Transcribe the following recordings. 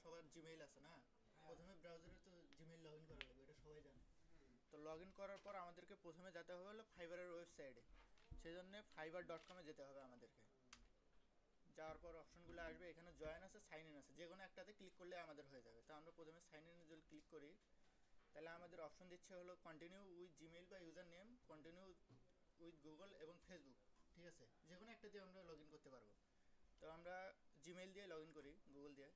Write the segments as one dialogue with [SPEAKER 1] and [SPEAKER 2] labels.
[SPEAKER 1] সবার জিমেইল আছে না, প্রথমে ব্রাউজারে তো জিমেইল লগ ইন করা লাগবে, এটা সবাই জানে। তো লগ ইন করার পর আমাদেরকে প্রথমে যেতে হবে হলো ফাইবারের ওয়েবসাইটে। সেই জন্য fiverr.com-এ যেতে হবে আমাদেরকে। যাওয়ার পর অপশনগুলো আসবে, এখানে জয়েন আছে, সাইন ইন আছে, যে কোনো একটাতে ক্লিক করলে আমাদের হয়ে যাবে। তো আমরা প্রথমে সাইন ইনে যদি ক্লিক করি, তাহলে আমাদের অপশন দিচ্ছে হলো কন্টিনিউ উইথ জিমেইল বা user name, continue with Google এবং ফেসবুক। ঠিক আছে, যে কোনো একটা দিয়ে আমরা লগ ইন করতে পারবো। তো আমরা জিমেইল দিয়ে লগ ইন করি, গুগল দিয়ে।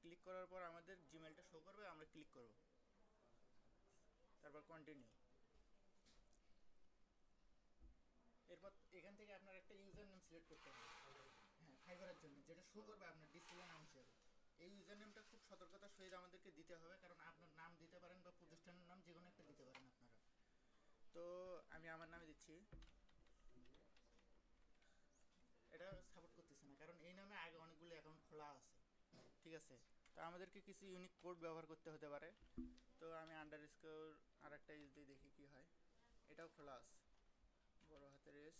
[SPEAKER 1] ক্লিক করার পর আমাদের জিমেলটা শো করবে, আমরা ক্লিক করব, তারপর কন্টিনিউ। এরপর এখান থেকে আপনার একটা ইউজার নেম সিলেক্ট করতে হবে, হ্যাঁ, ফাইবারের জন্য, যেটা শো করবে আপনার ডিসপ্লে নাম হিসেবে। এই ইউজার নেমটা খুব সতর্কতার সহিত আমাদেরকে দিতে হবে, কারণ আপনার নাম দিতে পারেন বা প্রতিষ্ঠানের নাম যে কোনো একটা দিতে পারেন আপনারা। তো আমি আমার নামে দিচ্ছি। এটা সাপোর্ট করতেছে না, কারণ এই নামে আগে অনেকগুলো অ্যাকাউন্ট খোলা আছে। ঠিক আছে, তো আমাদেরকে কিছু ইউনিক কোড ব্যবহার করতে হতে পারে। তো আমি আন্ডার স্কোর আর একটা ইউজ দিয়ে দেখি কি হয়। এটাও খোলা আছে, বড় হাতের এস।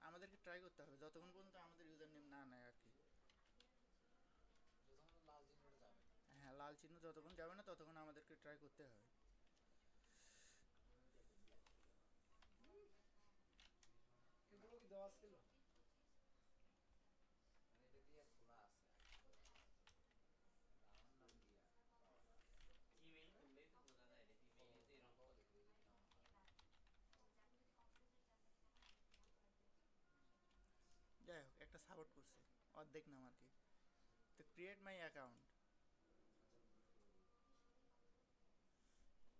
[SPEAKER 1] আমাদেরকে ট্রাই করতে হবে যতক্ষণ পর্যন্ত আমাদের ইউজার নেম না নেয় আর কি। হ্যাঁ, লাল চিহ্ন যতক্ষণ যাবে না ততক্ষণ আমাদেরকে ট্রাই করতে হবে।
[SPEAKER 2] এগুলো কি দেওয়া ছিল?
[SPEAKER 1] যাই হোক, একটা সাপোর্ট করছে, অর্ধেক নাম আর কি। তো ক্রিয়েট মাই অ্যাকাউন্ট,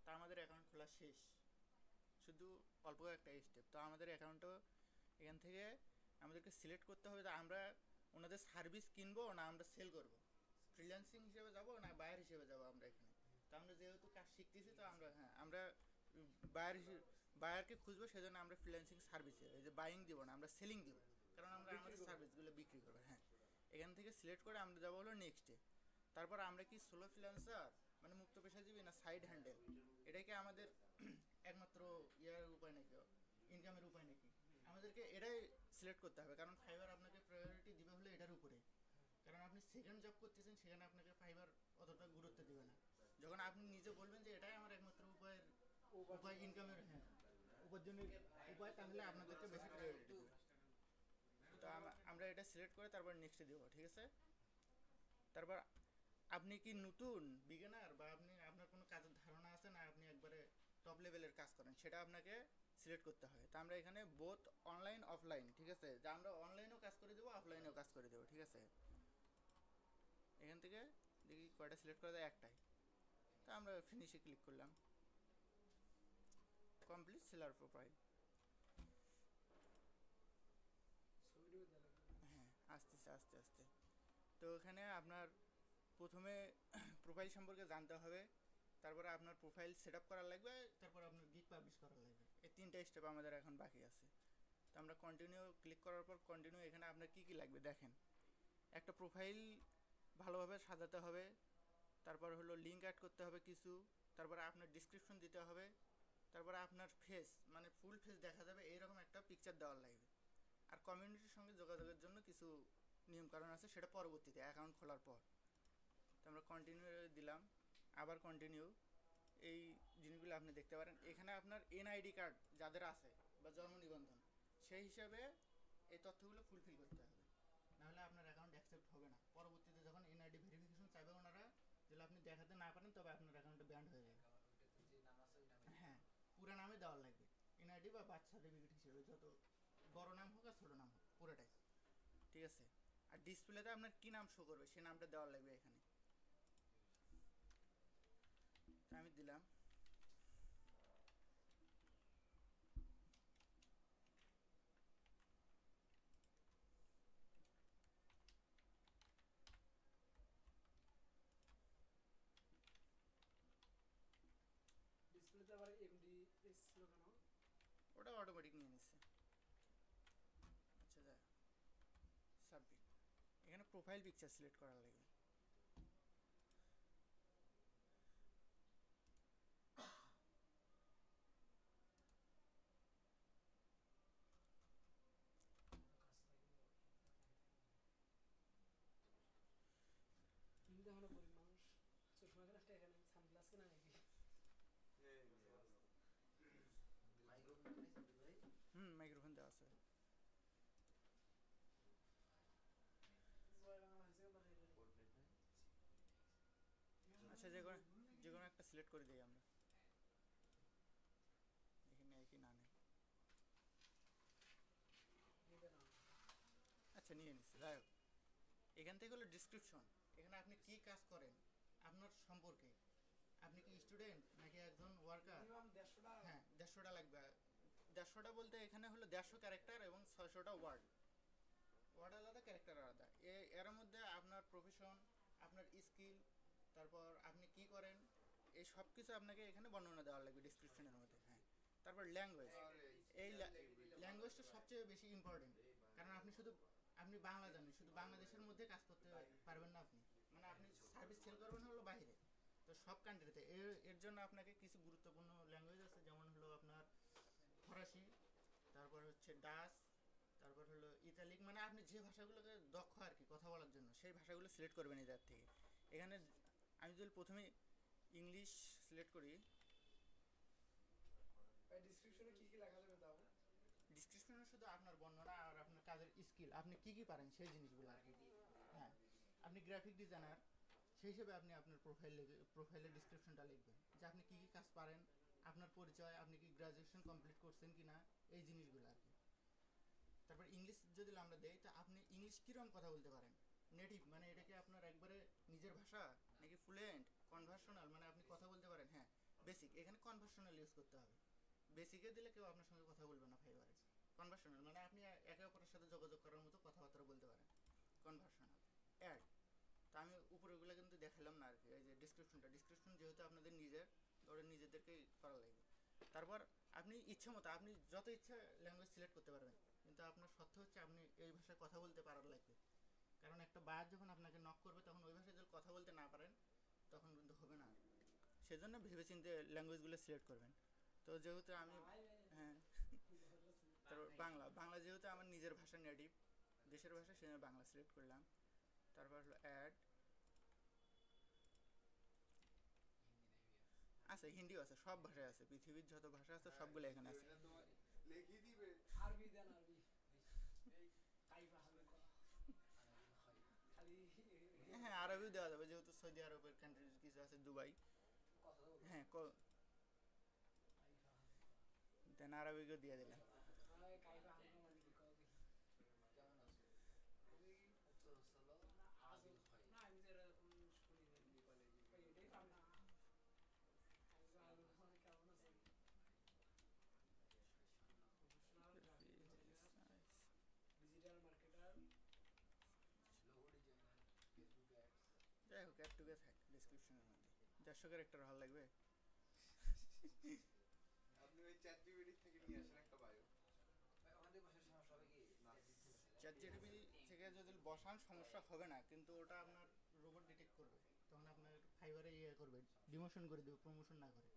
[SPEAKER 1] তা আমাদের অ্যাকাউন্ট খোলা শেষ, শুধু অল্প একটা স্টেপ। তো আমাদের অ্যাকাউন্টও এখান থেকে আমাদেরকে সিলেক্ট করতে হবে যে আমরা ওনাদের সার্ভিস কিনবো না আমরা সেল করব, ফ্রিল্যান্সিং হিসেবে যাব না বায়ার হিসেবে যাব আমরা এখানে। তো আমরা যেহেতু কাজ শিখতেছি, তো আমরা, হ্যাঁ, আমরা বায়ার হিসেবে বায়ারকে খুঁজবো, সেজন্য আমরা ফ্রিল্যান্সিং সার্ভিসে, এই যে বাইং দিব না, আমরা সেলিং দিব, কারণ আমরা
[SPEAKER 2] বিক্রি
[SPEAKER 1] আমাদের
[SPEAKER 2] করবো।
[SPEAKER 1] সার্ভিসগুলো বিক্রি করবো। হ্যাঁ, এখান থেকে সিলেক্ট করে আমরা যাবো হলো নেক্সটে। তারপর আমরা কি সোলো ফ্রিল্যান্সার মানে মুক্ত পেশাজীবী না সাইড হ্যান্ডেল, এটাই কি আমাদের একমাত্র ইয়ার উপায় নাকি, ইনকামের উপায় নাকি, আমাদেরকে এটাই সিলেক্ট করতে হবে। কারণ ফাইবার আপনাকে প্রায়োরিটি দিবে হলে এটার উপরে, কারণ আপনি সেকেন্ড জব করতেছেন, সেখানে আপনাকে ফাইবার অতটা গুরুত্ব দেবে না। যখন আপনি নিজে বলবেন যে এটাই আমার একমাত্র উপায় ইনকামের, হ্যাঁ, উপার্জনের উপায়, তাহলে আপনাদেরকে বেশি প্রায়োরিটি দেবে। তো আমরা এটা সিলেক্ট করে তারপর নেক্সটে দেবো। ঠিক আছে, তারপর আপনি কি নতুন বিগিনার বা আপনার কোনো কাজের ধারণা আছে না আপনি একবারে টপ লেভেলের কাজ করেন, সেটা আপনাকে সিলেক্ট করতে হয়। তা আমরা এখানে বোথ অনলাইন অফলাইন, ঠিক আছে, যে আমরা অনলাইনেও কাজ করে দেবো অফলাইনেও কাজ করে দেবো। ঠিক আছে, এখান থেকে দেখি কয়টা সিলেক্ট করা যায়, একটাই। তা আমরা ফিনিশে ক্লিক করলাম, কমপ্লিট সেলার প্রোফাইল।
[SPEAKER 2] ছবিটিও দেওয়া লাগবে।
[SPEAKER 1] হ্যাঁ, আসতেছে আস্তে আস্তে। তো এখানে আপনার প্রথমে প্রোফাইল সম্পর্কে জানতে হবে, তারপরে আপনার প্রোফাইল সেট আপ করা লাগবে, তারপর আপনার গিগ পাবলিশ করা লাগবে। এই তিনটা স্টেপ আমাদের এখন বাকি আছে। তো আমরা কন্টিনিউ ক্লিক করার পর কন্টিনিউ, এখানে আপনার কী কী লাগবে দেখেন। একটা প্রোফাইল ভালোভাবে সাজাতে হবে, তারপর হলো লিঙ্ক অ্যাড করতে হবে কিছু, তারপরে আপনার ডিসক্রিপশন দিতে হবে, তারপরে আপনার ফেস মানে ফুল ফেস দেখা যাবে এইরকম একটা পিকচার দেওয়ার লাগবে। আর কমিউনিটির সঙ্গে যোগাযোগের জন্য কিছু নিয়মকানুন আছে, সেটা পরবর্তীতে অ্যাকাউন্ট খোলার পর। তো আমরা কন্টিনিউ দিলাম, আবার কন্টিনিউ। এই জিনিসগুলো আপনি দেখতে পারেন এখানে আপনার এনআইডি কার্ড যাদের আছে বা জন্ম নিবন্ধন, সেই হিসাবে এই তথ্যগুলো ফুলফিল করতে হবে, নাহলে আপনার অ্যাকাউন্ট অ্যাকসেপ্ট হবে না। পরবর্তীতে যখন এনআইডি ভেরিফিকেশন চাইবে ওনারা, যদি আপনি দেখাতে না পারেন তবে আপনার অ্যাকাউন্টটা ব্যান্ড হয়ে যাবে। হ্যাঁ, পুরো নামে দেওয়ার লাগবে, এনআইডি বা বার্থ সার্টিফিকেট হিসেবে, যত বড় নাম হোক আর ছোটো নাম হোক, পুরোটাই। ঠিক আছে, আর ডিসপ্লেতে আপনার কী নাম শো করবে সে নামটা দেওয়ার লাগবে এখানে। তা আমি দিলাম।
[SPEAKER 2] ডিসপ্লেতে আবার এমডি এসেছিল কেন?
[SPEAKER 1] ওটা অটোমেটিক নিয়ে নিচ্ছে। আচ্ছা, যা সাবমিট। এখানে প্রোফাইল পিকচার সিলেক্ট করা লাগবে। মাইক্রোফোন দেওয়া আছে। আচ্ছা, যে কোনো একটা সিলেক্ট করে দিই আমরা, এখানে একই না নেই। আচ্ছা, নিয়ে নিচ্ছি। যাই হোক, এখান থেকে হলো ডিসক্রিপশন। এখানে আপনি কি কাজ করেন, আপনার সম্পর্কে, আপনি কি স্টুডেন্ট নাকি একজন ওয়ার্কার।
[SPEAKER 2] মিনিমাম 150টা।
[SPEAKER 1] হ্যাঁ, 150টা লাগবে। 150টা বলতে এখানে হলো 150 ক্যারেক্টার এবং 600টা ওয়ার্ড। ওয়ার্ড আলাদা, ক্যারেক্টার আলাদা। এর মধ্যে আপনার প্রফেশন, আপনার স্কিল, তারপর আপনি কি করেন, এই সব কিছু আপনাকে এখানে বর্ণনা দেওয়া লাগবে ডিসক্রিপশনের মধ্যে। হ্যাঁ, তারপর ল্যাঙ্গুয়েজ। এই ল্যাঙ্গুয়েজটা সবচেয়ে বেশি ইম্পর্টেন্ট, কারণ আপনি বাংলা জানেন, শুধু বাংলাদেশের মধ্যে কাজ করতে পারবেন না আপনি, মানে আপনি সার্ভিস সেল করবেন হলো বাইরে, তো সব কান্ট্রিতে। এর জন্য আপনাকে কিছু গুরুত্বপূর্ণ ল্যাঙ্গুয়েজ আছে, যেমন হলো আপনার ফরাসি, তারপর হচ্ছে ডাচ, তারপর হলো ইতালিক, মানে আপনি যে ভাষাগুলোকে দক্ষ আর কি কথা বলার জন্য, সেই ভাষাগুলো সিলেক্ট করবেন এদের থেকে। এখানে আমি যদি প্রথমে ইংলিশ সিলেক্ট করি,
[SPEAKER 2] ভাই ডেসক্রিপশনে কি কি লেখা যাবে তাও?
[SPEAKER 1] ডিসক্রিপশনে শুধু আপনার বর্ণনা আর আপনার কাজের স্কিল, আপনি কি কি পারেন সেই জিনিসগুলো আর কি। হ্যাঁ, আপনি গ্রাফিক ডিজাইনার, সেই হিসেবে আপনি আপনার প্রোফাইলের ডিসক্রিপশনটা লিখবেন যে আপনি কি কি কাজ পারেন, আপনার পরিচয়, আপনি কি গ্রাজুয়েশন কমপ্লিট করছেন কি না, এই জিনিসগুলো আর কি। তারপর ইংলিশ যদি আমরা দেই, তা আপনি ইংলিশ কীরকম কথা বলতে পারেন, নেটিভ মানে এটা কি আপনার একবারে নিজের ভাষা, নাকি ফ্লুয়েন্ট, কনভার্সনাল মানে আপনি কথা বলতে পারেন। হ্যাঁ, বেসিক, এখানে কনভার্সনাল ইউজ করতে হবে। বেসিকে দিলে কেউ আপনার সঙ্গে কথা বলবে না ফাইবারে। কনভার্সনাল মানে আপনি একে অপরের সাথে যোগাযোগ করার মতো কথাবার্তা বলতে পারেন, কনভার্সনাল। অ্যাড, তা আমি উপরেগুলো কিন্তু দেখালাম না আর কি। এই যে ডিসক্রিপশন যেহেতু আপনাদের নিজের, ওরা নিজেদেরকেই করা লাগবে। তারপর আপনি ইচ্ছে মতো আপনি যত ইচ্ছা ল্যাঙ্গুয়েজ সিলেক্ট করতে পারবেন, কিন্তু আপনার শর্ত হচ্ছে আপনি এই ভাষায় কথা বলতে পারার লাগবে। কারণ একটা বায়ার যখন আপনাকে নক করবে, তখন ওই ভাষায় যদি কথা বলতে না পারেন, তখন কিন্তু হবে না। সেজন্য ভেবেচিন্তে ল্যাঙ্গুয়েজগুলো সিলেক্ট করবেন। তো যেহেতু আমি, হ্যাঁ, তারপর বাংলা যেহেতু আমার নিজের ভাষা, নেটিভ দেশের ভাষা, সেজন্য বাংলা সিলেক্ট করলাম। তারপর হলো অ্যাড, আছে হিন্দিও আছে, সব ভাষায় আছে, পৃথিবীর যত ভাষা আছে সবগুলো এখানে আছে।
[SPEAKER 2] আরবি দেন, আরবি। কাইফা হালুকা খালি
[SPEAKER 1] হ্যাঁ, আরবিও দেওয়া যাবে, যেহেতু সৌদি আরবের কান্ট্রি কিছু আছে, দুবাই। হ্যাঁ,
[SPEAKER 2] কাইফা
[SPEAKER 1] দেন আরবিকেও দিয়ে দিলাম।
[SPEAKER 2] হালুকা। কাইফা হালুকা মানে কি কও দেখি? কেমন আছো? আমি না, আমি যে এরকম শুনি না। ভাই এটাই পাম না। কাইফা হালুকা মানে কেমন আছো? Professional graphic designer, digital marketer, logo designer, Facebook ads.
[SPEAKER 1] যাই হোক, অ্যাড টুকে থাক ডিসক্রিপশনের মধ্যে। 150 ক্যারেক্টার ভালো লাগবে।
[SPEAKER 3] আপনি ওই চ্যাট জিপিটি থেকে নিয়ে আসেন একটা বায়ো।
[SPEAKER 2] ভাই আমাদের ভাষার সমস্যা হবে কি?
[SPEAKER 1] চ্যাট জিপিটি থেকে যদি বসান সমস্যা হবে না, কিন্তু ওটা আপনার রোবট ডিটেক্ট করবে, তখন আপনার ফাইবারে ইয়ে করবে, ডিমোশন করে দেবে, প্রমোশন না করে।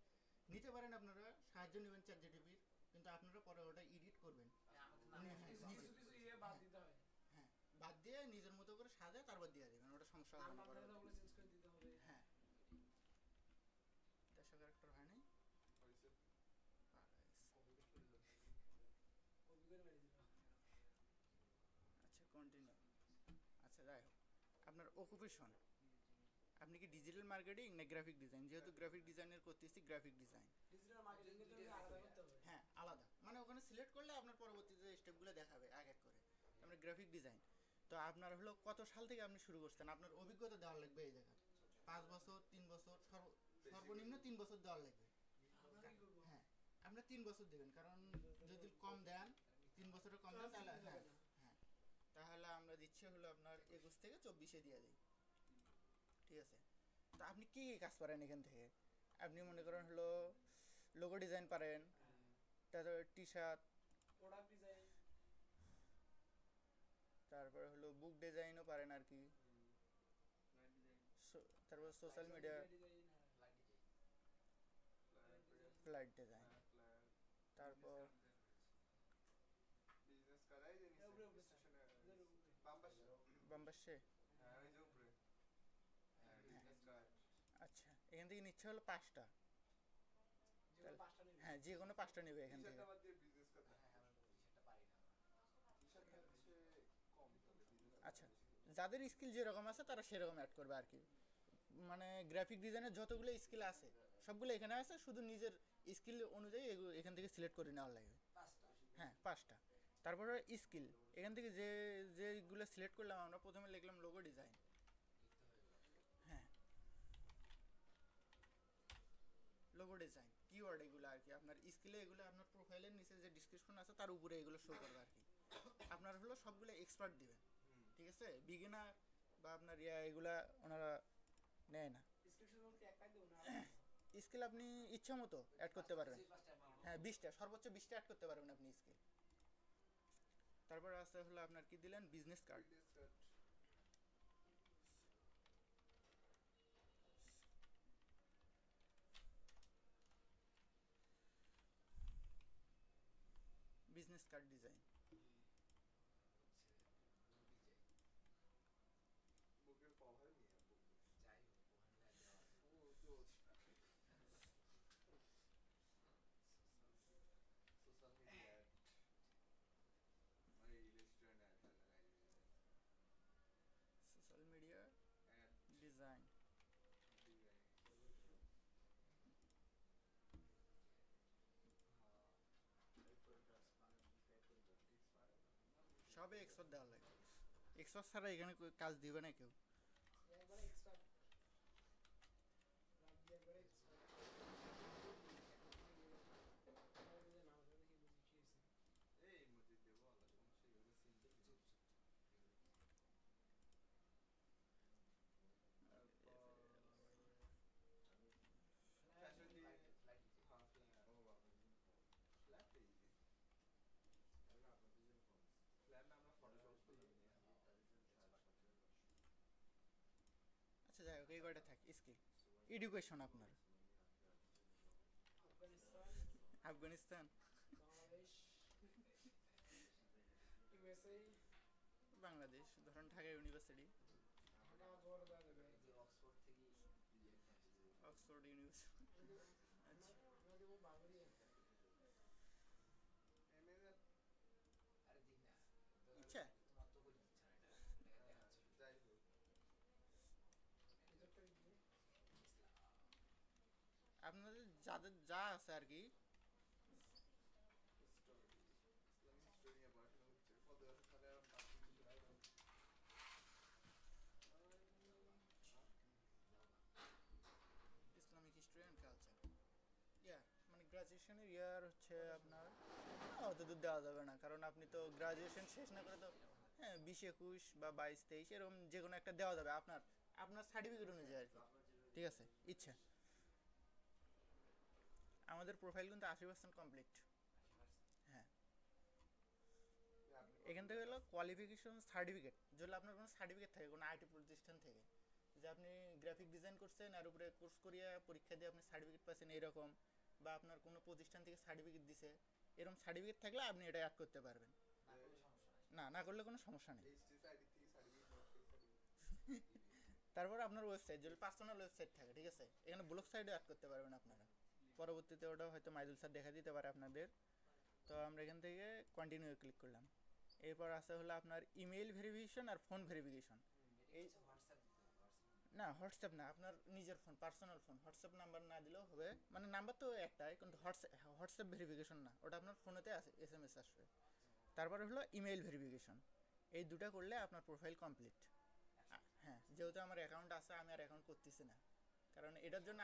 [SPEAKER 1] নিতে পারেন আপনারা, সাহায্য নেবেন চ্যাট জিপিটির, কিন্তু আপনারা পরে ওটা এডিট করবেন।
[SPEAKER 2] কিছু কিছু ইয়ে বাদ দিতে হয়।
[SPEAKER 1] হ্যাঁ, বাদ দিয়ে নিজের মতো করে সাজা, তারপর দিয়ে দেবেন, ওটা সমস্যা
[SPEAKER 2] আর
[SPEAKER 1] হবে না।
[SPEAKER 2] মাঝে মাঝে ওগুলো চেঞ্জ করে দিতে হবে।
[SPEAKER 1] হ্যাঁ, 150 ক্যারেক্টার হয় নাই।
[SPEAKER 3] হয়েছে
[SPEAKER 2] কপি করে মেরে দিল।
[SPEAKER 1] আচ্ছা, কন্টিনিউ। আচ্ছা, যাই হোক, আপনার অকুপেশন, আপনি কি ডিজিটাল মার্কেটিং না গ্রাফিক ডিজাইন, যেহেতু গ্রাফিক ডিজাইনের করতেছি, গ্রাফিক ডিজাইন।
[SPEAKER 2] ডিজিটাল মার্কেটিং এর জন্য আলাদা করতে হবে।
[SPEAKER 1] হ্যাঁ, আলাদা, মানে ওখানে সিলেক্ট করলে আপনার পরবর্তী যে স্টেপগুলো দেখাবে এক এক করে। আমরা গ্রাফিক ডিজাইন, তো আপনার হলো কত সাল থেকে আপনি শুরু করছেন, আপনার অভিজ্ঞতা দেওয়া লাগবে এই জায়গায়। 5 বছর, 3 বছর, সর্বনিম্ন 3 বছর দেওয়া লাগবে।
[SPEAKER 2] আমরা কি করব?
[SPEAKER 1] হ্যাঁ, আপনি 3 বছর দেবেন, কারণ যদি কম দেন, 3 বছরের কম দেন, তাহলে হ্যাঁ হ্যাঁ তাহলে আমরা দিচ্ছি হলো আপনার 21 থেকে 24-এ দিয়ে দিই। ঠিক আছে, তো আপনি কী কী কাজ পারেন এখান থেকে? আপনি মনে করেন হলো লোগো ডিজাইন পারেন, তারপরে টি শার্ট,
[SPEAKER 2] প্রোডাক্ট ডিজাইন,
[SPEAKER 1] তারপরে হলো বুক ডিজাইনও পারেন আর কি, তারপর social media,
[SPEAKER 2] design,
[SPEAKER 1] flight design, তারপর
[SPEAKER 3] বিজনেস করাই জানিস স্টেশনে বাম্বাসে। হ্যাঁ, ওই যে উপরে। হ্যাঁ, বিজনেস কার্ড।
[SPEAKER 1] আচ্ছা, এখান থেকে নিচ্ছে হলো 5টা।
[SPEAKER 2] যেগুলো 5টা নেবে।
[SPEAKER 1] হ্যাঁ, যে কোনো 5টা নেবে এখান থেকে।
[SPEAKER 3] সেটা বাদ দিয়ে বিজনেস কথা।
[SPEAKER 1] আচ্ছা, যাদের স্কিল যেরকম আছে তারা সেরকম অ্যাড করবে আর কি। মানে গ্রাফিক ডিজাইনের যতগুলো স্কিল আছে সবগুলো এখানে আছে, শুধু নিজের স্কিল অনুযায়ী এখান থেকে সিলেক্ট করে নেওয়ার লাগবে। হ্যাঁ, 5টা। তারপরে স্কিল এখান থেকে যেগুলো সিলেক্ট করলাম আমরা, প্রথমে লিখলাম লোগো ডিজাইন। হ্যাঁ, লোগো ডিজাইন কিওয়ার্ড এগুলো আর কি, আপনার স্কিলে এগুলো আপনার প্রোফাইলের নিচে যে ডিসক্রিপশন আছে তার উপরে এগুলো শো করবে আর কি। আপনার হলো সবগুলো এক্সপার্ট দিবেন, ঠিক আছে? বিগিনার বা আপনার এগুলা ওনারা নেয় না।
[SPEAKER 2] ডিসক্রিপশন বলতে একটাই দেবো না?
[SPEAKER 1] স্কিল আপনি ইচ্ছা মতো অ্যাড করতে পারবেন। হ্যাঁ, 20টা, সর্বোচ্চ 20টা অ্যাড করতে পারবেন আপনি স্কিল। তারপর আছে হলো আপনার কি দিলেন, business card.
[SPEAKER 3] Business card.
[SPEAKER 1] Business card design.
[SPEAKER 3] বুকের কভার নিয়ে বুক।
[SPEAKER 4] যাই হোক ওখানে দেওয়া
[SPEAKER 3] ও জোস। Social media ad. মানে রেস্টুরেন্ট অ্যাড লাগাই দিয়েছে।
[SPEAKER 1] Social media
[SPEAKER 3] ad
[SPEAKER 1] design.
[SPEAKER 3] Design. হ্যাঁ।
[SPEAKER 1] সবে এক্সপার্ট দেওয়া লাগে, এক্সপার্ট ছাড়া এখানে কাজ দিবে না কেউ।
[SPEAKER 2] একবারে এক্সপার্ট রাখ দিয়ে একবারে এক্সপার্ট নাম দেখি বুঝি কি হয়েছে।
[SPEAKER 3] এই মসজিদ দেবো আল্লাহ সমস্যা এগুলো সিম্পল
[SPEAKER 4] চুপ
[SPEAKER 3] জিনিস।
[SPEAKER 4] চুপ
[SPEAKER 3] ফ্যাশন দিয়ে
[SPEAKER 4] ফ্লাইট
[SPEAKER 3] হ্যাঁ ফ্ল্যাট। ও বাবা ফ্ল্যাট ইজি। ফ্ল্যাট না আমরা ফটোশপ করলাম নিয়ে।
[SPEAKER 1] আচ্ছা, যাই হোক এই কয়টা থাক স্কিল। এডুকেশন আপনার
[SPEAKER 2] আফগানিস্তান,
[SPEAKER 1] আফগানিস্তান,
[SPEAKER 2] বাংলাদেশ, ইউএসএ,
[SPEAKER 1] বাংলাদেশ, ধরেন ঢাকা ইউনিভার্সিটি,
[SPEAKER 2] ঢাকা জোয়ার দেওয়া যাবে।
[SPEAKER 4] এই যে অক্সফোর্ড থেকে
[SPEAKER 1] অক্সফোর্ড ইউনিভার্সিটি।
[SPEAKER 2] আমরা দেবো বাঙালি।
[SPEAKER 3] এমএনএ
[SPEAKER 4] আরে দিন না
[SPEAKER 1] ইচ্ছা
[SPEAKER 4] তোমার তো কোনো ইচ্ছা নাই না এটা দেখাচ্ছে
[SPEAKER 3] যাই হোক।
[SPEAKER 2] রিজেক্ট করে দিবে।
[SPEAKER 1] আপনাদের যাদের যা আছে আর কি।
[SPEAKER 3] স্টোরি ইসলামিক হিস্টোরি নিয়ে পড়াশোনা করছে কত বছর তাহলে আর বাকি কিছু নাই না।
[SPEAKER 1] ইসলামিক হিস্ট্রি অ্যান্ড কালচার ইয়ার, মানে গ্রাজুয়েশনের ইয়ার হচ্ছে আপনার অত দূর দেওয়া যাবে না, কারণ আপনি তো গ্রাজুয়েশন শেষ না করে তো, হ্যাঁ 20-21 বা 22-23 এরকম যে কোনো একটা দেওয়া যাবে আপনার আপনার সার্টিফিকেট অনুযায়ী আর কি, ঠিক আছে? ইচ্ছা। আমাদের প্রোফাইল কিন্তু 80% কমপ্লিট। হ্যাঁ, এখান থেকে হলো কোয়ালিফিকেশন সার্টিফিকেট, যেগুলো আপনার কোনো সার্টিফিকেট থাকে কোনো আইটি প্রতিষ্ঠান থেকে, যে আপনি গ্রাফিক ডিজাইন করছেন আর উপরে কোর্স করিয়া পরীক্ষা দিয়ে আপনি সার্টিফিকেট পাচ্ছেন এরকম, বা আপনার কোনো প্রতিষ্ঠান থেকে সার্টিফিকেট দিছে, এরকম সার্টিফিকেট থাকলে আপনি এটা অ্যাড করতে পারবেন।
[SPEAKER 4] না কোনো সমস্যা নাই
[SPEAKER 1] না, না করলে কোনো সমস্যা নেই।
[SPEAKER 3] এইচটিসি আইডি থেকে সার্টিফিকেট নোট থেকে সার্টিফিকেট।
[SPEAKER 1] তারপর আপনার ওয়েবসাইট, যদি পার্সোনাল ওয়েবসাইট থাকে, ঠিক আছে, এখানে ব্লগ সাইটও অ্যাড করতে পারবেন আপনারা। পরবর্তীতে ওটা হয়তো মাইদুল স্যার দেখা দিতে পারে আপনাদের। তো আমরা এখান থেকে কন্টিনিউ ক্লিক করলাম। এরপর আছে হলো আপনার ইমেইল ভেরিফিকেশন আর ফোন ভেরিফিকেশন।
[SPEAKER 4] এই হোয়াটসঅ্যাপ দিতে হবে হোয়াটসঅ্যাপ
[SPEAKER 1] না, হোয়াটসঅ্যাপ না, আপনার নিজের phone, personal phone, WhatsApp number না দিলেও হবে, মানে নাম্বার তো একটাই, কিন্তু হোয়াটসঅ্যাপ ভেরিফিকেশন না, ওটা আপনার ফোনেতে আছে, SMS আসবে। তারপরে হলো ইমেইল ভেরিফিকেশন, এই দুটো করলে আপনার প্রোফাইল কমপ্লিট। হ্যাঁ, যেহেতু আমার অ্যাকাউন্ট আছে আমি আর অ্যাকাউন্ট করতেছি না, কারণ এটার জন্য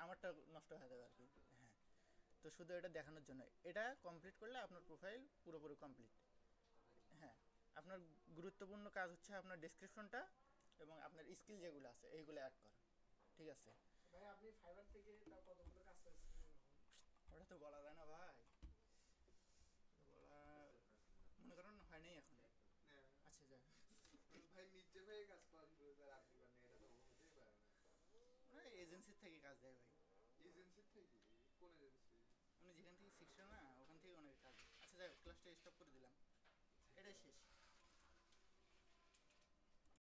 [SPEAKER 1] আমারটা নষ্ট হয়ে যাবে আর কি। হ্যাঁ, তো শুধু এটা দেখানোর জন্য, এটা কমপ্লিট করলে আপনার প্রোফাইল পুরোপুরি কমপ্লিট। হ্যাঁ, আপনার গুরুত্বপূর্ণ কাজ হচ্ছে আপনার ডেসক্রিপশনটা এবং আপনার স্কিল যেগুলো আছে এইগুলো অ্যাড করা, ঠিক আছে?
[SPEAKER 2] ভাই আপনি ফাইবার থেকে তাও কতগুলো কাজ করেছেন এরকম?
[SPEAKER 1] ওটা তো বলা যায় না ভাই, বলা মনে করেন হয় নাই এখন। আচ্ছা, যা
[SPEAKER 3] ভাই মির্জা ভাই কাজ পান স্যার আপনি মানে এটা তো হতেই পারে না।
[SPEAKER 1] এজেন্সির থেকে কাজ দেয় ভাই,
[SPEAKER 3] এজেন্সি থেকে কোন এজেন্সি?
[SPEAKER 1] উনি যেখান থেকে শিখছে না ওখান থেকে অনেক কাজ। আচ্ছা, যাই ক্লাসটা স্টপ করে দিলাম।